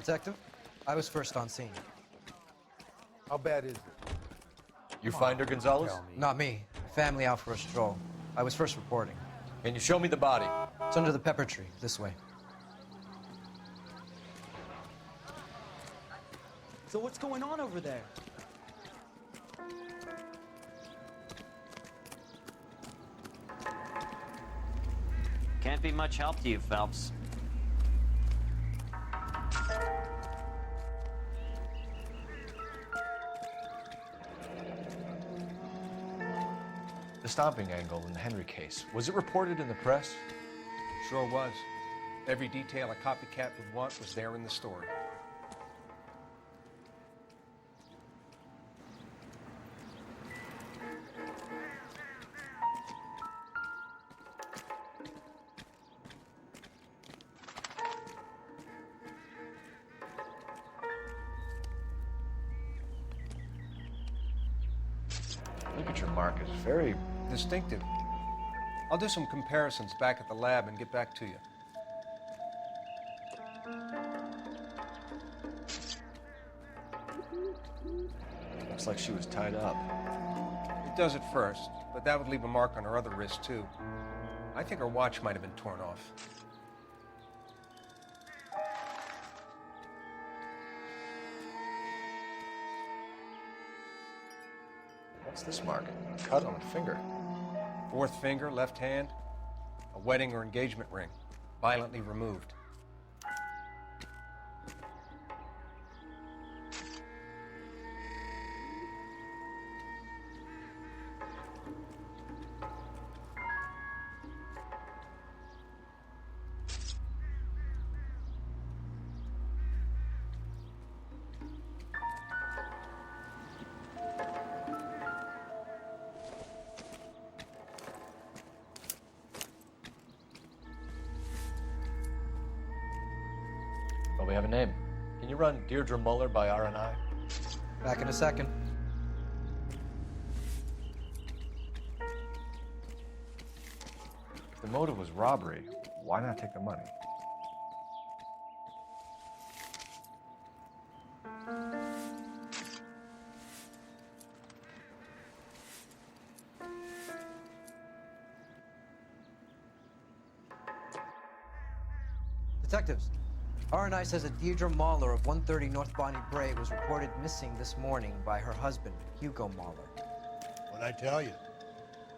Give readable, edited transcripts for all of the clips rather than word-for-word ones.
Detective, I was first on scene. How bad is it? You find her, Gonzalez? Not me. Family out for a stroll. I was first reporting. Can you show me the body? It's under the pepper tree, this way. So what's going on over there? Can't be much help to you, Phelps. The stomping angle in the Henry case, was it reported in the press? Sure was. Every detail a copycat would want was there in the story. Look at your mark, it's very... Distinctive. I'll do some comparisons back at the lab and get back to you. Looks like she was tied up. It does at first, but that would leave a mark on her other wrist, too. I think her watch might have been torn off. What's this mark? A cut on the finger. Fourth finger, left hand, a wedding or engagement ring, violently removed. Well, we have a name. Can you run Deirdre Muller by RNI? Back in a second. If the motive was robbery, why not take the money? Detectives, RNI says that Deirdre Mahler of 130 North Bonnie Bray was reported missing this morning by her husband, Hugo Mahler. What'd I tell you?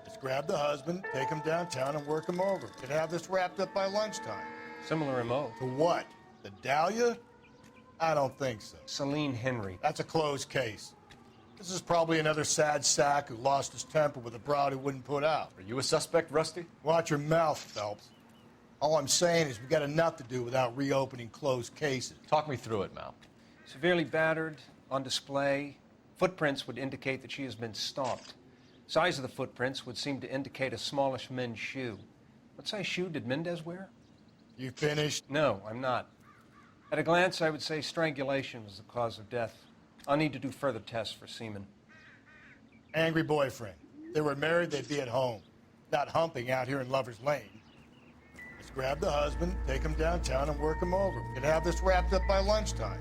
Let's grab the husband, take him downtown, and work him over. Could have this wrapped up by lunchtime. Similar MO. To what? The Dahlia? I don't think so. Celine Henry. That's a closed case. This is probably another sad sack who lost his temper with a broad who wouldn't put out. Are you a suspect, Rusty? Watch your mouth, Phelps. All I'm saying is we got enough to do without reopening closed cases. Talk me through it, Mal. Severely battered, on display. Footprints would indicate that she has been stomped. Size of the footprints would seem to indicate a smallish men's shoe. What size shoe did Mendez wear? You finished? No, I'm not. At a glance, I would say strangulation was the cause of death. I'll need to do further tests for semen. Angry boyfriend. If they were married, they'd be at home, not humping out here in Lover's Lane. Let's grab the husband, take him downtown, and work him over. Could have this wrapped up by lunchtime.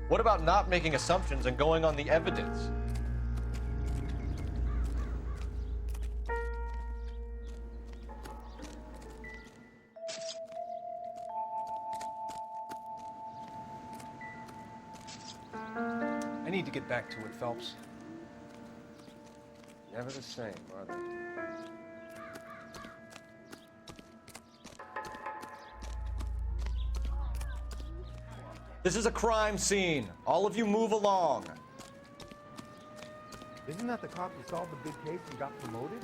What about not making assumptions and going on the evidence? I need to get back to it, Phelps. Never the same, are they? This is a crime scene. All of you move along. Isn't that the cop who solved the big case and got promoted?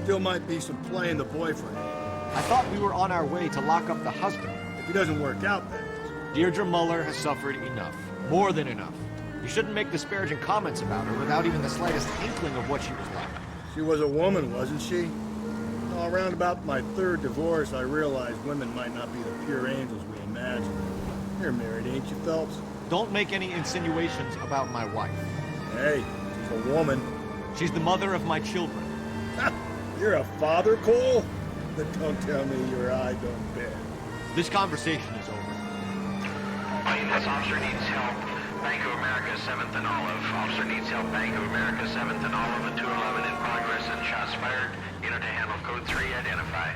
Still might be some play in the boyfriend. I thought we were on our way to lock up the husband. If he doesn't work out, then. Deirdre Muller has suffered enough. More than enough. You shouldn't make disparaging comments about her without even the slightest inkling of what she was like. She was a woman, wasn't she? Well, around about my third divorce, I realized women might not be the pure angels we imagine. You're married, ain't you, Phelps? Don't make any insinuations about my wife. Hey, she's a woman. She's the mother of my children. You're a father, Cole? Then don't tell me your eye don't bend. This conversation is over. This officer needs help. Bank of America, 7th and Olive. Officer needs help. Bank of America, 7th and Olive. A 211 in progress and shots fired. Unit to handle code 3, identify.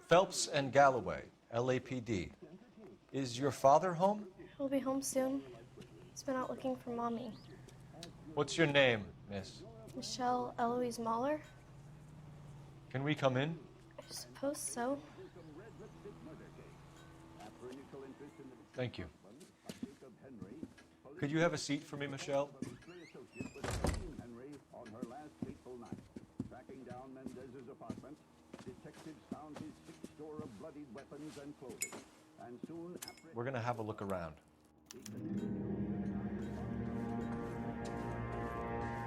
Phelps and Galloway, LAPD. Is your father home? He'll be home soon. He's been out looking for Mommy. What's your name, miss? Michelle Eloise Mahler? Can we come in? I suppose so. Thank you. Could you have a seat for me, Michelle? We're going to have a look around.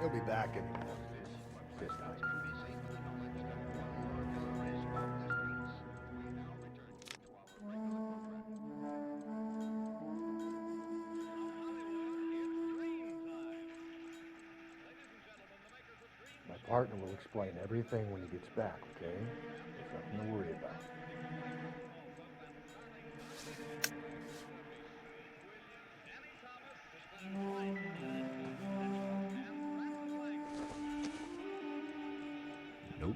He'll be back in. My partner will explain everything when he gets back, okay? There's nothing to worry about. Nope.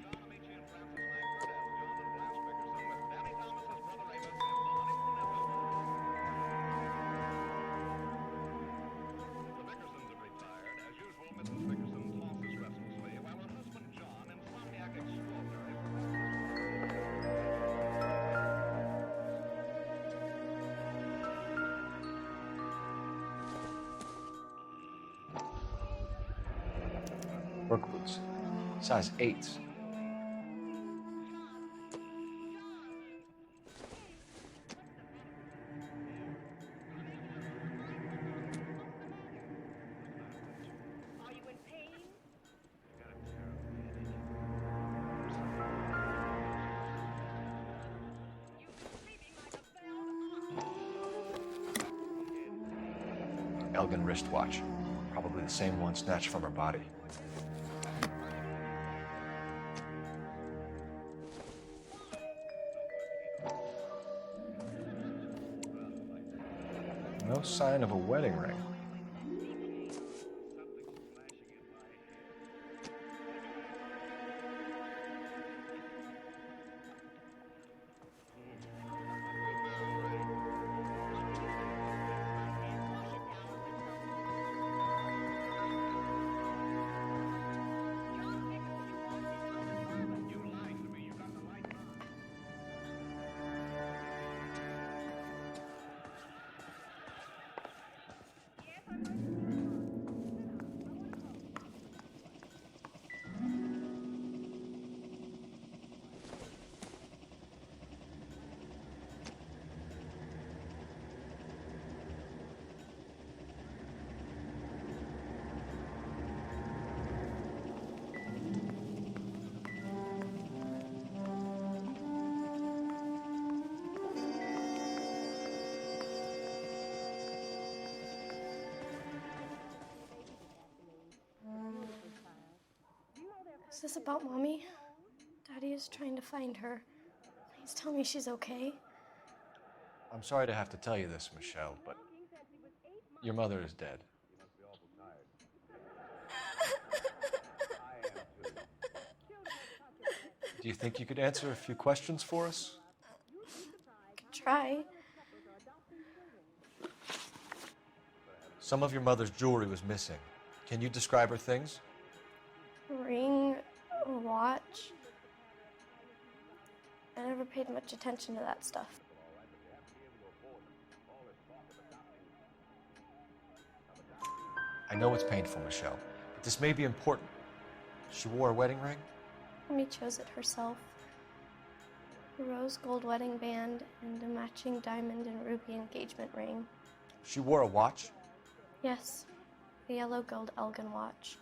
Size 8s. Elgin wristwatch. Probably the same one snatched from her body. No sign of a wedding ring. Is this about Mommy? Daddy is trying to find her. Please tell me she's okay. I'm sorry to have to tell you this, Michelle, but your mother is dead. Do you think you could answer a few questions for us? Could try. Some of your mother's jewelry was missing. Can you describe her things? A ring, a watch. I never paid much attention to that stuff. I know it's painful, Michelle, but this may be important. She wore a wedding ring? Mommy chose it herself. A rose gold wedding band and a matching diamond and ruby engagement ring. She wore a watch? Yes, a yellow gold Elgin watch.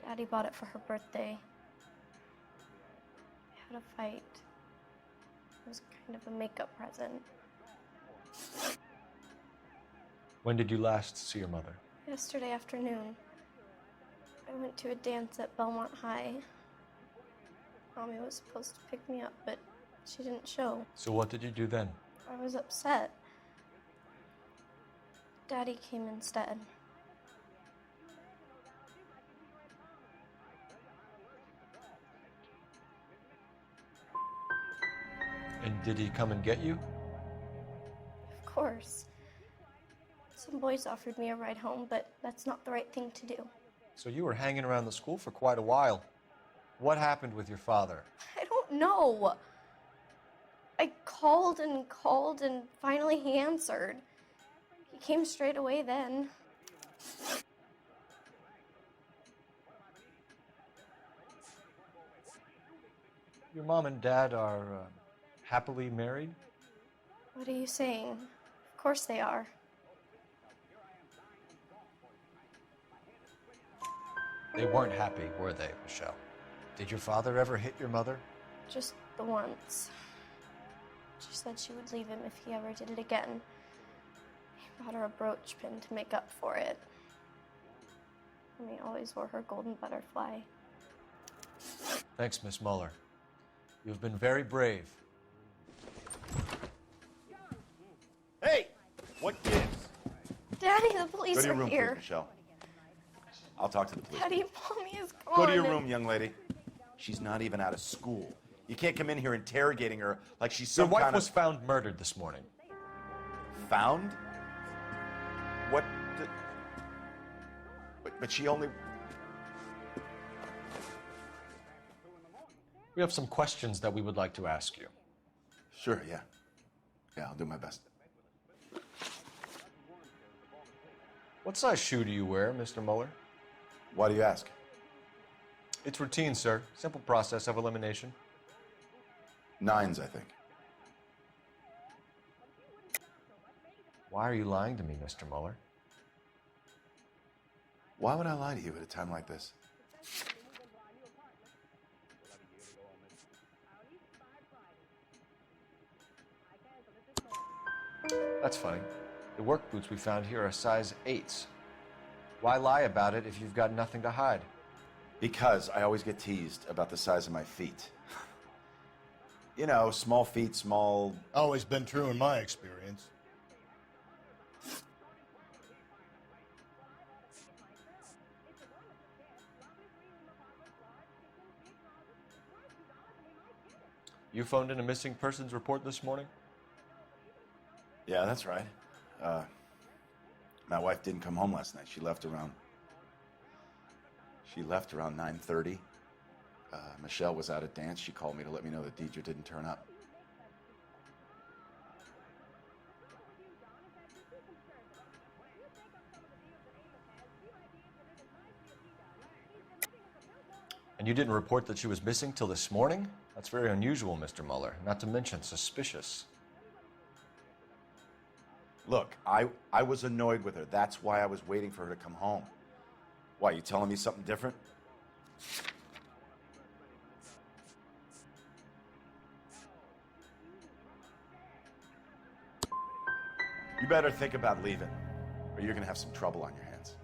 Daddy bought it for her birthday. We had a fight. It was kind of a makeup present. When did you last see your mother? Yesterday afternoon. I went to a dance at Belmont High. Mommy was supposed to pick me up, but she didn't show. So what did you do then? I was upset. Daddy came instead. And did he come and get you? Of course. Some boys offered me a ride home, but that's not the right thing to do. So you were hanging around the school for quite a while. What happened with your father? I don't know. I called and finally he answered. He came straight away then. Your mom and dad are happily married? What are you saying? Of course they are. They weren't happy, were they, Michelle? Did your father ever hit your mother? Just the once. She said she would leave him if he ever did it again. He bought her a brooch pin to make up for it. And he always wore her golden butterfly. Thanks, Miss Muller. You've been very brave. Hey! What gives? Daddy, the police Go to your are room, here. please, Michelle. I'll talk to the police. Daddy, Mommy is gone. Go to your room, young lady. She's not even out of school. You can't come in here interrogating her like she's Your some wife kind was of... found murdered this morning. Found? What the... But she only... We have some questions that we would like to ask you. Sure, yeah. Yeah, I'll do my best. What size shoe do you wear, Mr. Muller? Why do you ask? It's routine, sir. Simple process of elimination. 9s, I think. Why are you lying to me, Mr. Mueller? Why would I lie to you at a time like this? That's funny. The work boots we found here are size 8s. Why lie about it if you've got nothing to hide? Because I always get teased about the size of my feet. You know, small feet, small... Always been true in my experience. You phoned in a missing persons report this morning? Yeah, that's right. My wife didn't come home last night. She left around 9:30. Michelle was out at dance. She called me to let me know that Deidre didn't turn up. And you didn't report that she was missing till this morning? That's very unusual, Mr. Mueller. Not to mention suspicious. Look, I was annoyed with her. That's why I was waiting for her to come home. Why, you telling me something different? You better think about leaving, or you're gonna have some trouble on your hands.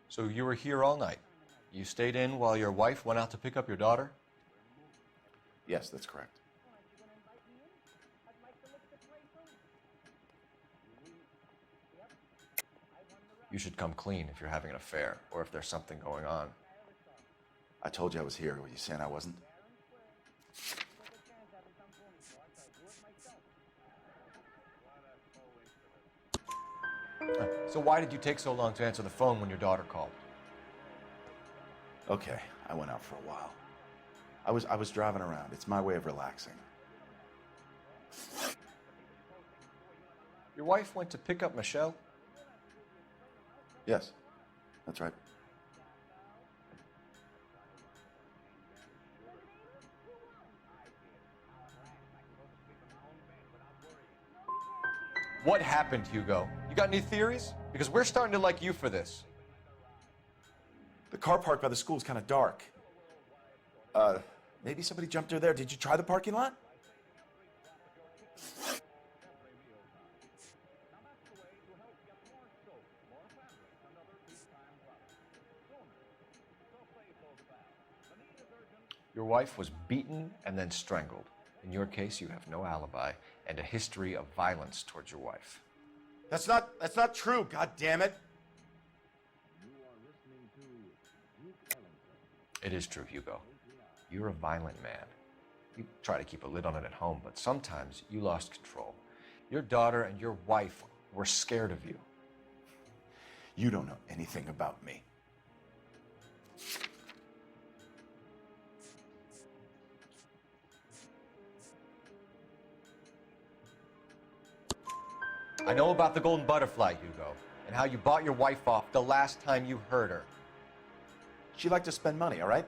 So you were here all night? You stayed in while your wife went out to pick up your daughter? Yes, that's correct. You should come clean if you're having an affair, or if there's something going on. I told you I was here. Were you saying I wasn't? So why did you take so long to answer the phone when your daughter called? Okay, I went out for a while. I was driving around. It's my way of relaxing. Your wife went to pick up Michelle? Yes, that's right. What happened, Hugo? You got any theories? Because we're starting to like you for this. The car park by the school is kind of dark. Maybe somebody jumped her there. Did you try the parking lot? Your wife was beaten and then strangled. In your case, you have no alibi and a history of violence towards your wife. That's not true, god damn it. It is true, Hugo. You're a violent man. You try to keep a lid on it at home, but sometimes you lost control. Your daughter and your wife were scared of you. You don't know anything about me. I know about the golden butterfly, Hugo, and how you bought your wife off the last time you heard her. She liked to spend money, all right?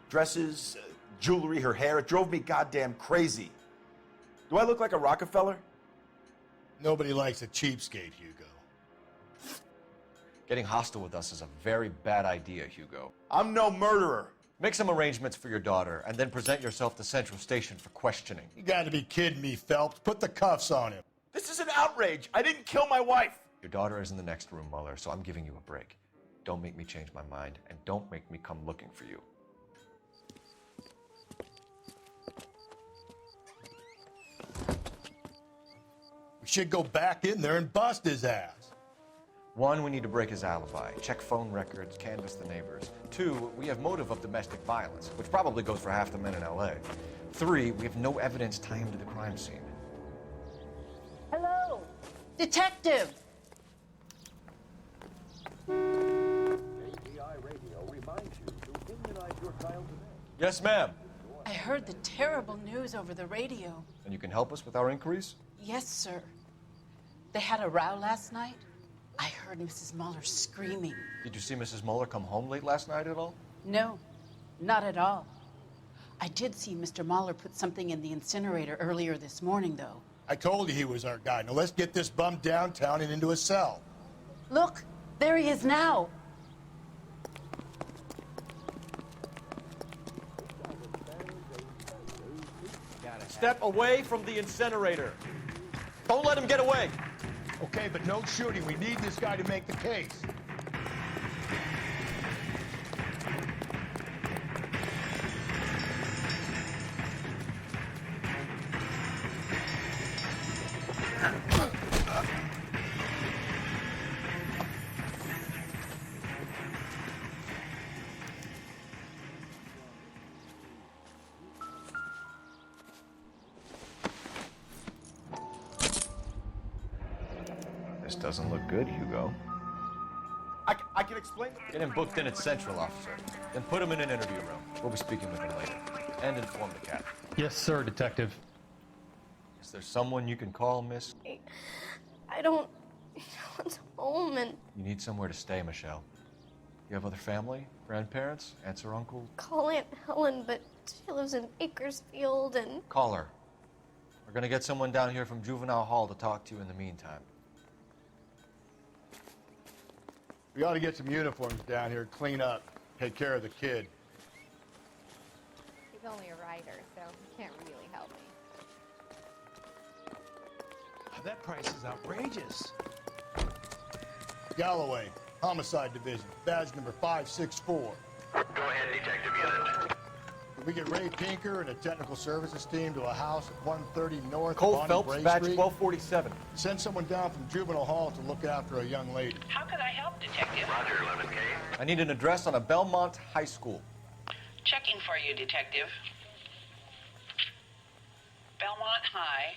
Dresses, jewelry, her hair. It drove me goddamn crazy. Do I look like a Rockefeller? Nobody likes a cheapskate, Hugo. Getting hostile with us is a very bad idea, Hugo. I'm no murderer. Make some arrangements for your daughter, and then present yourself to Central Station for questioning. You gotta be kidding me, Phelps. Put the cuffs on him. This is an outrage. I didn't kill my wife. Your daughter is in the next room, Mueller, so I'm giving you a break. Don't make me change my mind, and don't make me come looking for you. We should go back in there and bust his ass. 1, we need to break his alibi. Check phone records, canvass the neighbors. 2, we have motive of domestic violence, which probably goes for half the men in LA. 3, we have no evidence tying him to the crime scene. Hello, detective. Yes, ma'am. I heard the terrible news over the radio. And you can help us with our inquiries? Yes, sir. They had a row last night. I heard Mrs. Muller screaming. Did you see Mrs. Muller come home late last night at all? No, not at all. I did see Mr. Muller put something in the incinerator earlier this morning, though. I told you he was our guy. Now let's get this bum downtown and into a cell. Look, there he is now. Step away from the incinerator. Don't let him get away. Okay, but no shooting. We need this guy to make the case. This doesn't look good, Hugo. I can explain. Get him booked in at Central, officer. Then put him in an interview room. We'll be speaking with him later. And inform the captain. Yes, sir, Detective. Is there someone you can call, miss? I don't want home, and You need somewhere to stay, Michelle. You have other family? Grandparents? Aunts or uncles? call Aunt Helen, but she lives in Bakersfield, and Call her. We're gonna get someone down here from Juvenile Hall to talk to you in the meantime. We ought to get some uniforms down here, clean up, take care of the kid. He's only a writer, so he can't really help me. That price is outrageous. Galloway, Homicide Division, badge number 564. Go ahead, Detective Unit. Can we get Ray Pinker and a technical services team to a house at 130 North Cole Bonnie Phelps, Bray badge Street? 1247. Send someone down from Juvenile Hall to look after a young lady. How can I help, Detective? Roger, 11K. I need an address on a Belmont High School. Checking for you, Detective. Belmont High,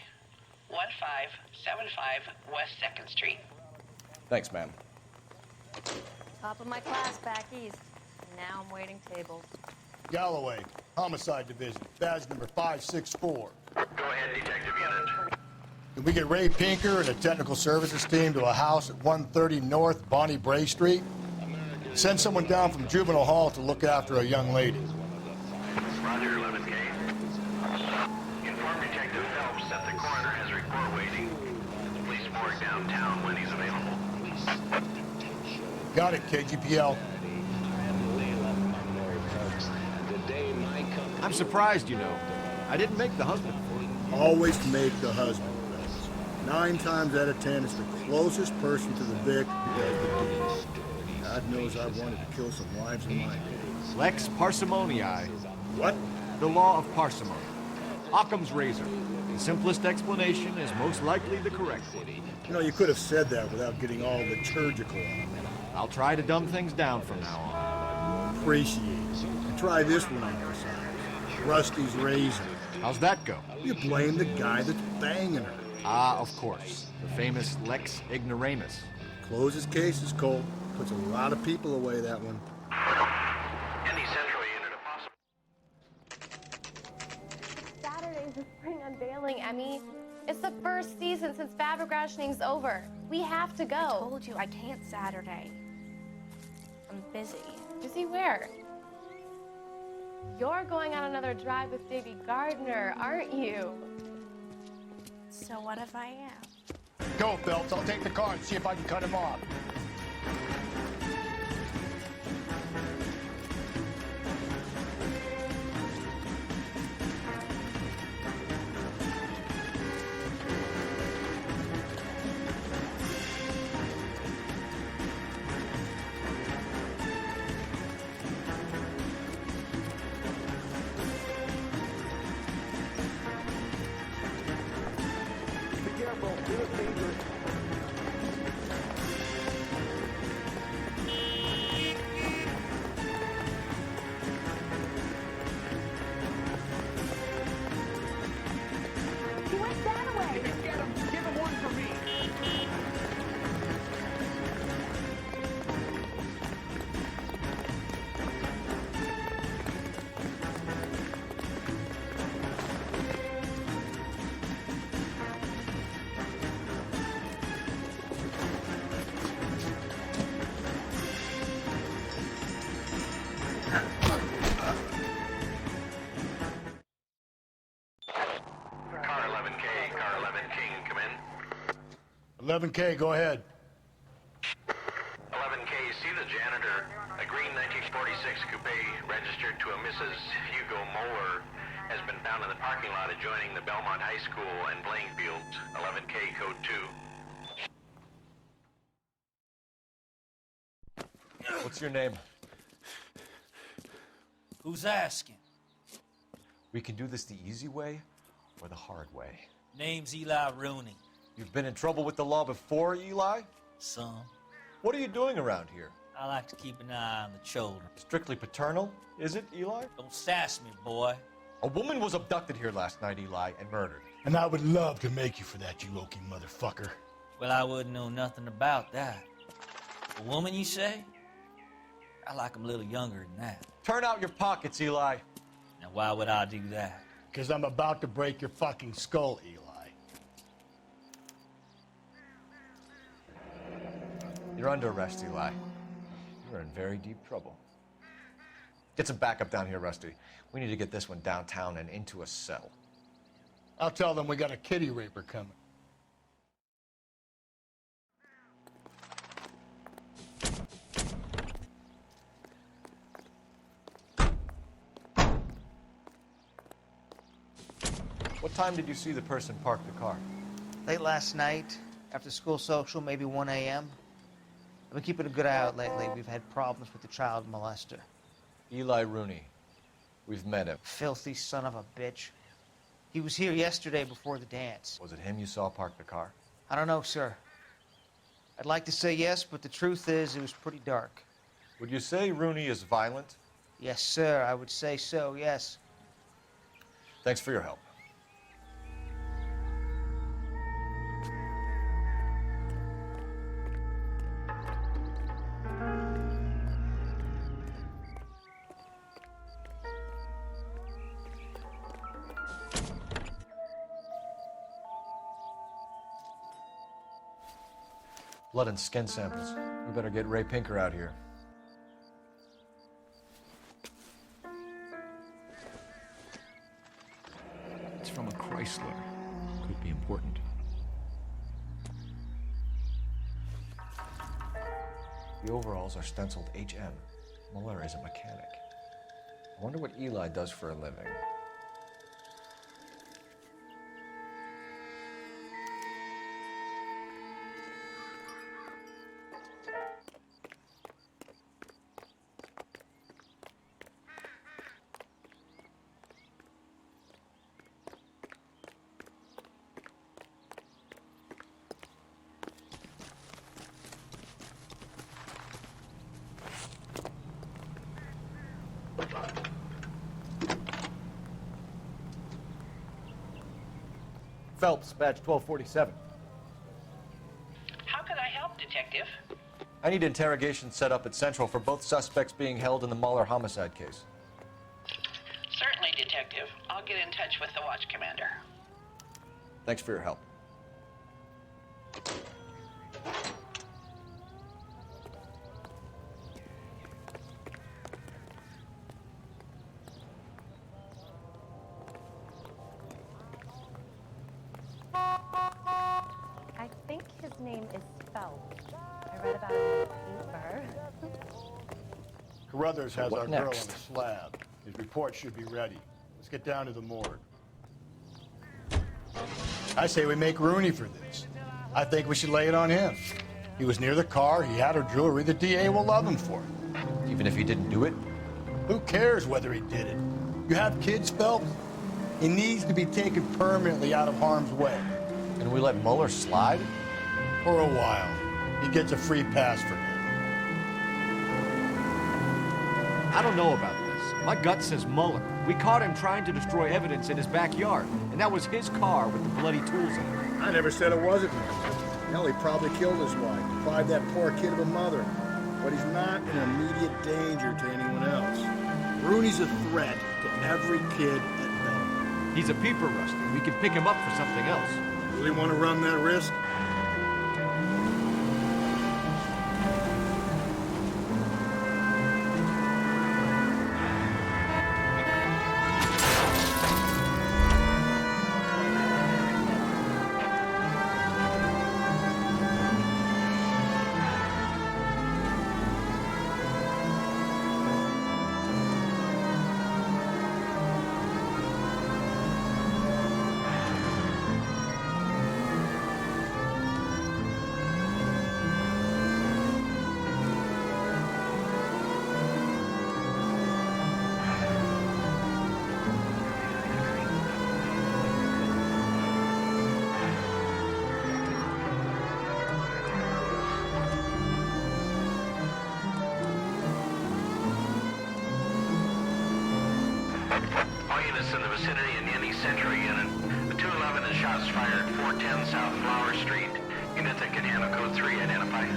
1575 West 2nd Street. Thanks, ma'am. Top of my class back east. Now I'm waiting tables. Galloway, Homicide Division, badge number 564. Go ahead, Detective Unit. Can we get Ray Pinker and a technical services team to a house at 130 North Bonnie Bray Street? Send someone down from Juvenile Hall to look after a young lady. Roger, 11K. Inform Detective Phelps that the coroner has a report waiting. Police morgue downtown when he's available. Got it, KGPL. I'm surprised, you know. I didn't make the husband. Always make the husband. 9 times out of 10, it's the closest person to the Vic who does the deed. God knows I've wanted to kill some wives in my day. Lex parsimoniae. What? The law of parsimony. Occam's razor. The simplest explanation is most likely the correct one. You know, you could have said that without getting all liturgical. I'll try to dumb things down from now on. Appreciate it. And try this one on your side. Rusty's razor. How's that go? You blame the guy that's banging her. Ah, of course. The famous Lex ignoramus. Closes cases, Cole. Puts a lot of people away, that one. Any Central Unit possible. Saturday's the spring unveiling, Emmy. It's the first season since fabric rationing's over. We have to go. I told you I can't Saturday. I'm busy. Busy where? You're going on another drive with Davy Gardner, aren't you? So what if I am? Go, Phelps. I'll take the car and see if I can cut him off. 11K, go ahead. 11K, see the janitor. A green 1946 coupe registered to a Mrs. Hugo Moeller has been found in the parking lot adjoining the Belmont High School and playing fields. 11K, code 2. What's your name? Who's asking? We can do this the easy way or the hard way. Name's Eli Rooney. You've been in trouble with the law before, Eli? Some. What are you doing around here? I like to keep an eye on the children. Strictly paternal, is it, Eli? Don't sass me, boy. A woman was abducted here last night, Eli, and murdered. And I would love to make you for that, you Loki motherfucker. Well, I wouldn't know nothing about that. A woman, you say? I like 'em a little younger than that. Turn out your pockets, Eli. Now, why would I do that? Because I'm about to break your fucking skull, Eli. You're under arrest, Eli. You're in very deep trouble. Get some backup down here, Rusty. We need to get this one downtown and into a cell. I'll tell them we got a kitty raper coming. What time did you see the person park the car? Late last night, after school social, maybe 1 a.m. I've been keeping a good eye out lately. We've had problems with the child molester. Eli Rooney. We've met him. Filthy son of a bitch. He was here yesterday before the dance. Was it him you saw park the car? I don't know, sir. I'd like to say yes, but the truth is it was pretty dark. Would you say Rooney is violent? Yes, sir. I would say so, yes. Thanks for your help. Blood and skin samples. We better get Ray Pinker out here. It's from a Chrysler. Could be important. The overalls are stenciled HM. Muller is a mechanic. I wonder what Eli does for a living. Phelps, badge 1247. How can I help, Detective? I need interrogation set up at Central for both suspects being held in the Muller homicide case. Certainly, Detective. I'll get in touch with the watch commander. Thanks for your help. I think his name is Phelps. I read about him in the paper. Carruthers has What our girl on next? the slab. His report should be ready. Let's get down to the morgue. I say we make Rooney for this. I think we should lay it on him. He was near the car, he had her jewelry, the DA will love him for it. Even if he didn't do it? Who cares whether he did it? You have kids, Phelps? He needs to be taken permanently out of harm's way. And we let Muller slide? For a while. He gets a free pass for now. I don't know about this. My gut says Muller. We caught him trying to destroy evidence in his backyard, and that was his car with the bloody tools in it. I never said it wasn't him. Hell, he probably killed his wife, deprived that poor kid of a mother. But he's not an immediate danger to anyone else. Rooney's a threat to every kid at Belmont. He's a peeper, Rusty. We can pick him up for something else. Really want to run that risk? All units in the vicinity in any Central unit. The 211 and shots fired 410 South Flower Street. Unit that can handle code 3, identify.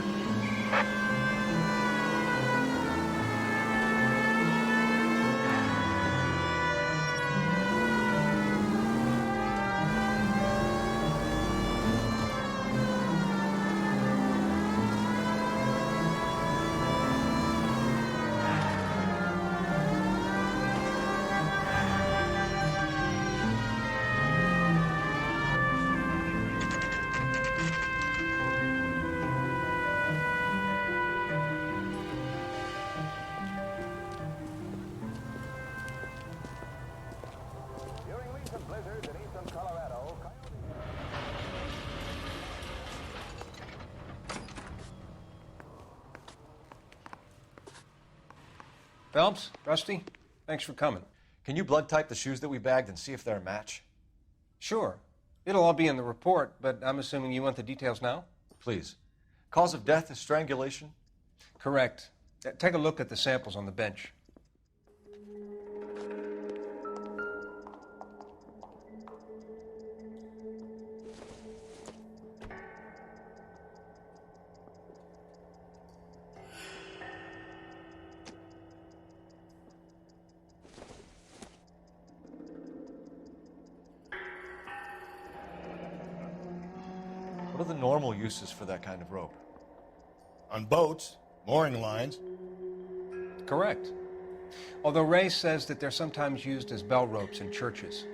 Phelps, Rusty, thanks for coming. Can you blood type the shoes that we bagged and see if they're a match? Sure. It'll all be in the report, but I'm assuming you want the details now? Please. Cause of death is strangulation? Correct. Take a look at the samples on the bench. What are the normal uses for that kind of rope? On boats, mooring lines. Correct. Although Ray says that they're sometimes used as bell ropes in churches.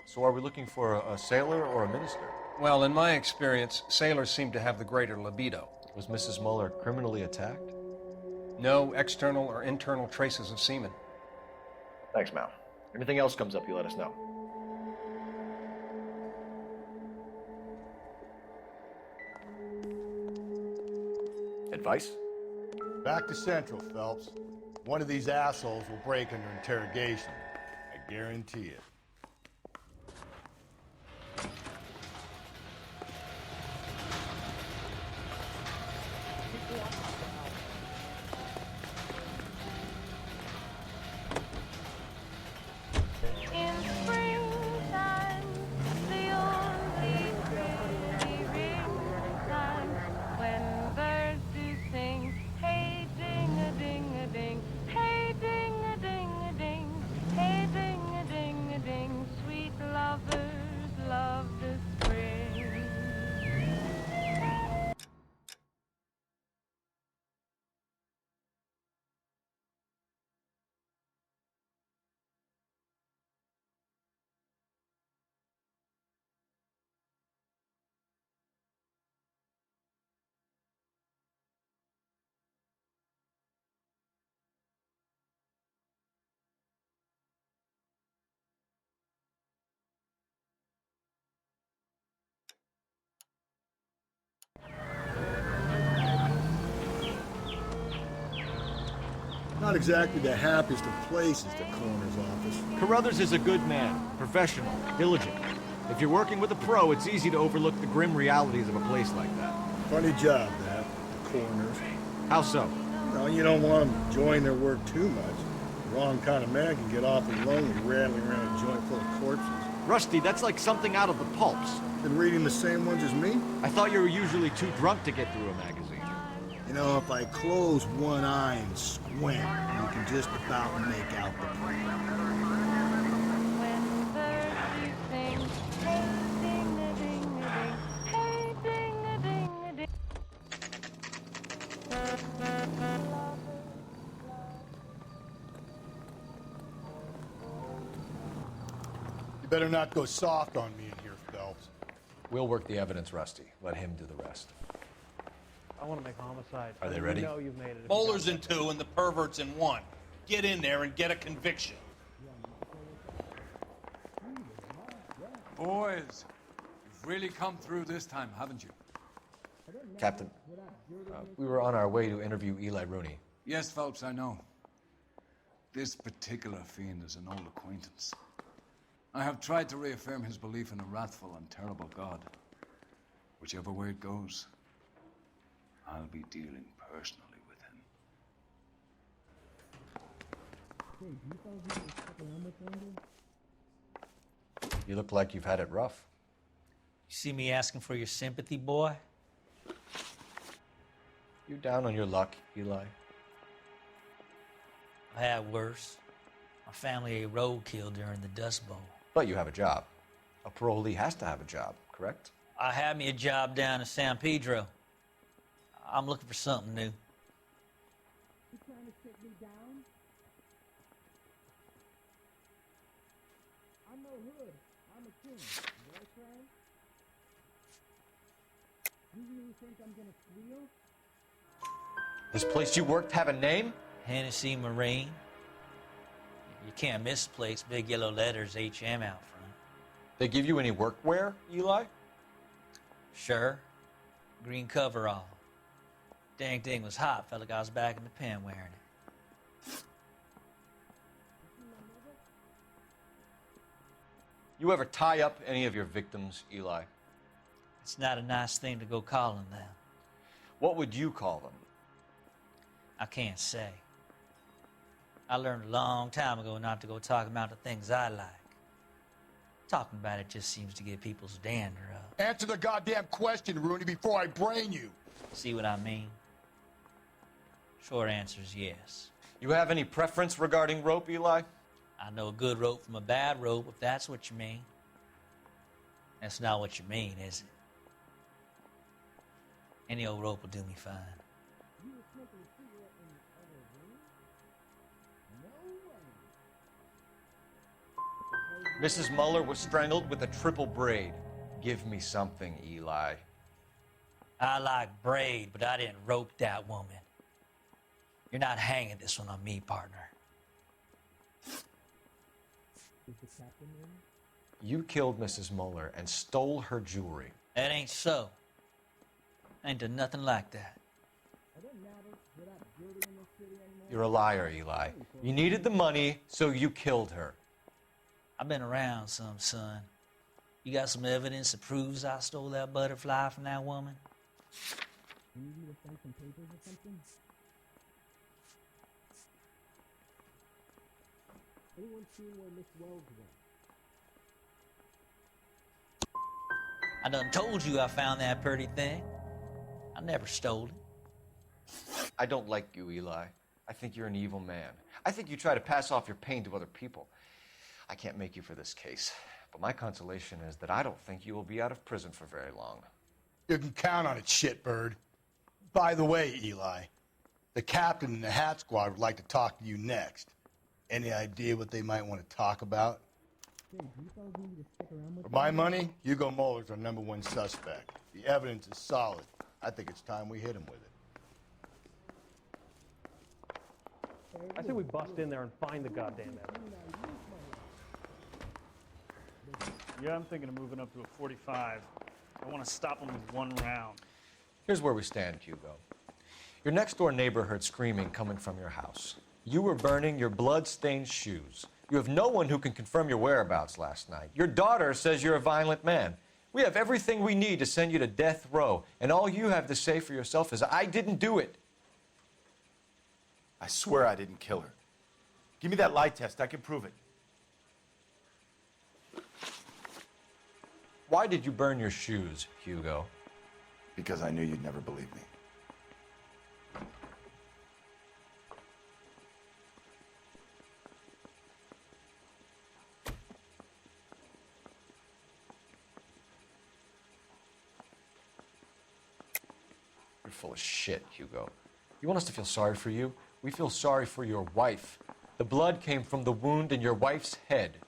So are we looking for a sailor or a minister? Well, in my experience, sailors seem to have the greater libido. Was Mrs. Muller criminally attacked? No external or internal traces of semen. Thanks, Mal. Anything else comes up, you let us know. Advice? Back to Central, Phelps. One of these assholes will break under interrogation. I guarantee it. Not exactly the happiest of places, the coroner's office. Carruthers is a good man, professional, diligent. If you're working with a pro, it's easy to overlook the grim realities of a place like that. Funny job, that, the coroner's. How so? No, you don't want them enjoying their work too much. The wrong kind of man can get awfully lonely rattling around a joint full of corpses. Rusty, that's like something out of the pulps. Been reading the same ones as me? I thought you were usually too drunk to get through a magazine. You know, if I close one eye and squint, you can just about make out the print. You better not go soft on me in here, Phelps. We'll work the evidence, Rusty. Let him do the rest. I want to make homicide. Are they ready? You know you've made it. Bowler's in 2 and the pervert's in 1. Get in there and get a conviction. Boys, really come through this time, haven't you? Captain, we were on our way to interview Eli Rooney. Yes, Phelps, I know. This particular fiend is an old acquaintance. I have tried to reaffirm his belief in a wrathful and terrible God. Whichever way it goes, I'll be dealing personally with him. You look like you've had it rough. You see me asking for your sympathy, boy? You down on your luck, Eli? I had worse. My family ate roadkill during the Dust Bowl. But you have a job. A parolee has to have a job, correct? I had me a job down in San Pedro. I'm looking for something new. You trying to sit me down? I'm no hood. I'm a king. Boyfriend? You really think I'm gonna squeal? This place you worked have a name? Hennessy Marine. You can't miss the place. Big yellow letters, HM out front. They give you any workwear, Eli? Sure. Green coverall. Dang thing was hot. Felt like I was back in the pen wearing it. You ever tie up any of your victims, Eli? It's not a nice thing to go calling them. What would you call them? I can't say. I learned a long time ago not to go talking about the things I like. Talking about it just seems to get people's dander up. Answer the goddamn question, Rooney, before I brain you. See what I mean? Short answer is yes. You have any preference regarding rope, Eli? I know a good rope from a bad rope, if that's what you mean. That's not what you mean, is it? Any old rope will do me fine. You were smoking a cigarette in the other room? No way. Mrs. Muller was strangled with a triple braid. Give me something, Eli. I like braid, but I didn't rope that woman. You're not hanging this one on me, partner. Is the captain in? You killed Mrs. Muller and stole her jewelry. That ain't so. I ain't done nothing like that. It doesn't matter. We're not dirty in this city anymore. You're a liar, Eli. You needed the money, so you killed her. I've been around some, son. You got some evidence that proves I stole that butterfly from that woman? You need me to send some papers or something? Anyone seen where Miss Wells went? I done told you I found that pretty thing. I never stole it. I don't like you, Eli. I think you're an evil man. I think you try to pass off your pain to other people. I can't make you for this case, but my consolation is that I don't think you will be out of prison for very long. You can count on it, shitbird. By the way, Eli, the captain and the hat squad would like to talk to you next. Any idea what they might want to talk about? Hey, do you fellas need me to stick around with For my money, Hugo Muller's our #1 suspect. The evidence is solid. I think it's time we hit him with it. I say we bust in there and find the goddamn evidence. Yeah, I'm thinking of moving up to a 45. I want to stop him with one round. Here's where we stand, Hugo. Your next-door neighbor heard screaming coming from your house. You were burning your blood-stained shoes. You have no one who can confirm your whereabouts last night. Your daughter says you're a violent man. We have everything we need to send you to death row, and all you have to say for yourself is, I didn't do it. I swear I didn't kill her. Give me that lie test. I can prove it. Why did you burn your shoes, Hugo? Because I knew you'd never believe me. You're full of shit, Hugo. You want us to feel sorry for you? We feel sorry for your wife. The blood came from the wound in your wife's head.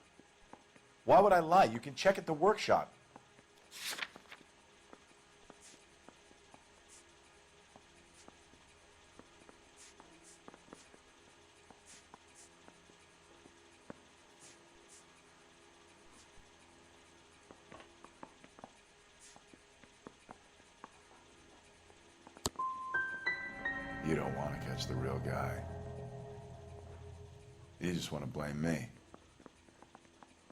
Why would I lie? You can check at the workshop. You don't want to catch the real guy. You just want to blame me.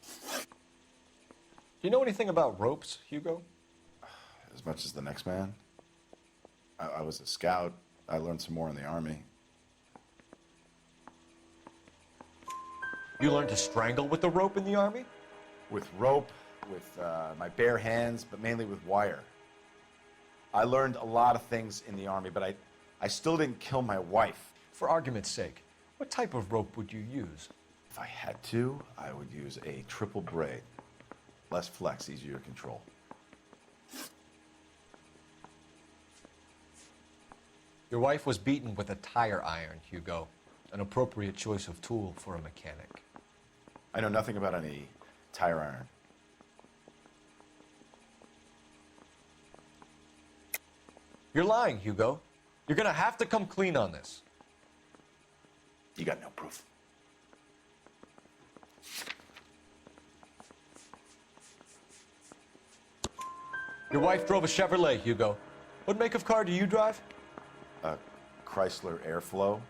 Do you know anything about ropes, Hugo? As much as the next man. I was a scout. I learned some more in the Army. You learned to strangle with the rope in the Army? With rope, with my bare hands, but mainly with wire. I learned a lot of things in the Army, but I still didn't kill my wife. For argument's sake, what type of rope would you use? If I had to, I would use a triple braid. Less flex, easier to control. Your wife was beaten with a tire iron, Hugo. An appropriate choice of tool for a mechanic. I know nothing about any tire iron. You're lying, Hugo. You're gonna have to come clean on this. You got no proof. Your wife drove a Chevrolet, Hugo. What make of car do you drive? A Chrysler Airflow.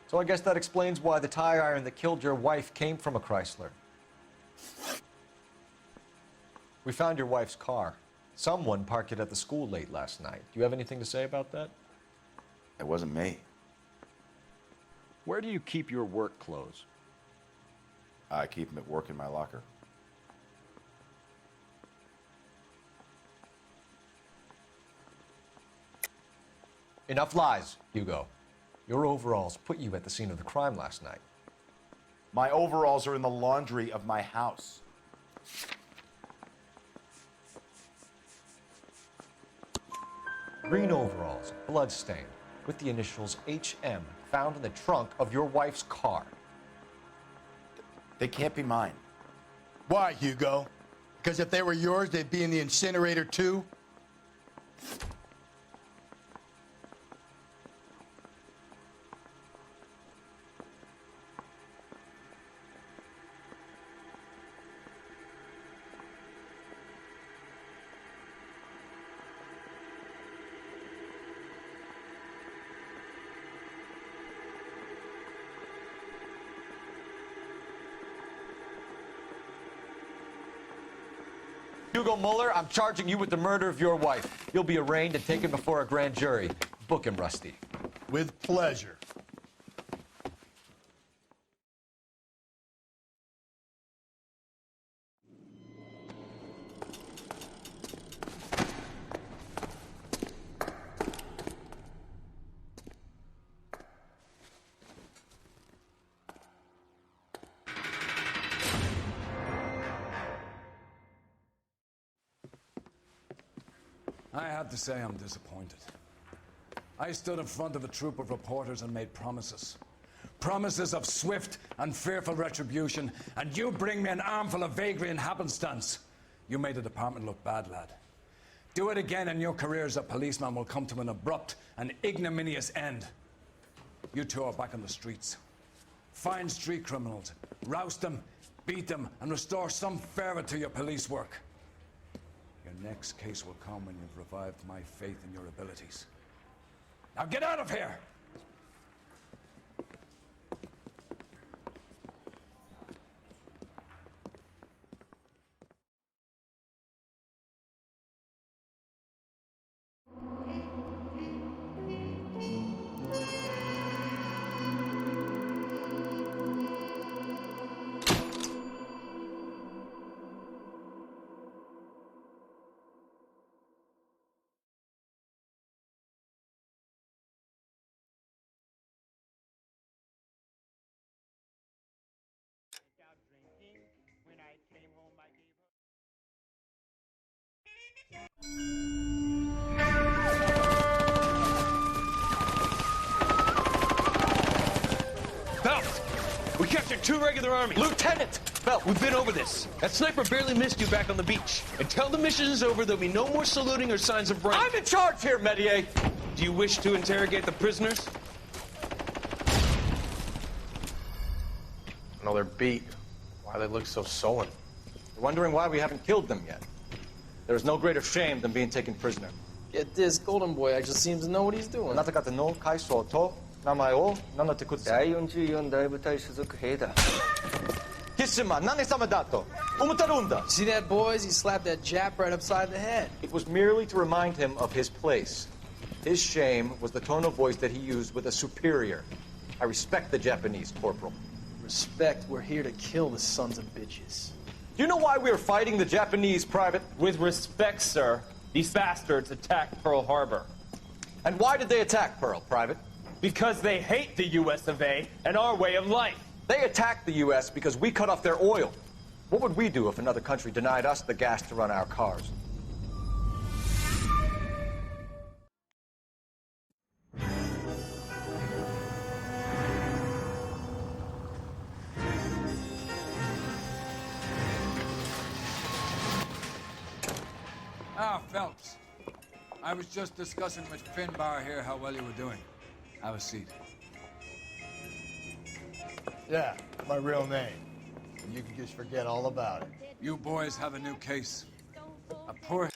So I guess that explains why the tire iron that killed your wife came from a Chrysler. We found your wife's car. Someone parked it at the school late last night. Do you have anything to say about that? It wasn't me. Where do you keep your work clothes? I keep them at work in my locker. Enough lies, Hugo. Your overalls put you at the scene of the crime last night. My overalls are in the laundry of my house. Green overalls, bloodstained, with the initials HM found in the trunk of your wife's car. They can't be mine. Why, Hugo? Because if they were yours, they'd be in the incinerator too? Hugo Muller, I'm charging you with the murder of your wife. You'll be arraigned and taken before a grand jury. Book him, Rusty. With pleasure. I have to say I'm disappointed. I stood in front of a troop of reporters and made promises. Promises of swift and fearful retribution, and you bring me an armful of vagary and happenstance. You made the department look bad, lad. Do it again and your career as a policeman will come to an abrupt and ignominious end. You two are back on the streets. Find street criminals, roust them, beat them, and restore some fervor to your police work. Your next case will come when you've revived my faith in your abilities. Now get out of here! Phelps, we captured 2 regular army. Lieutenant! Phelps, we've been over this. That sniper barely missed you back on the beach. Until the mission is over, there'll be no more saluting or signs of rank. I'm in charge here, Medier! Do you wish to interrogate the prisoners? No, they're beat. Why they look so sullen? You're wondering why we haven't killed them yet. There is no greater shame than being taken prisoner. Get this, Golden Boy actually seems to know what he's doing. あなた方の階層と名前を名乗ってください。第44大部隊所属兵だ。貴島何様だと思ってるんだ。 See that, boys? He slapped that Jap right upside the head. It was merely to remind him of his place. His shame was the tone of voice that he used with a superior. I respect the Japanese, Corporal. Respect, we're here to kill the sons of bitches. Do you know why we are fighting the Japanese, Private? With respect, sir, these bastards attacked Pearl Harbor. And why did they attack Pearl, Private? Because they hate the US of A and our way of life. They attacked the U.S. because we cut off their oil. What would we do if another country denied us the gas to run our cars? Ah, Phelps. I was just discussing with Finbar here how well you were doing. Have a seat. Yeah, my real name. And you can just forget all about it. You boys have a new case. A poor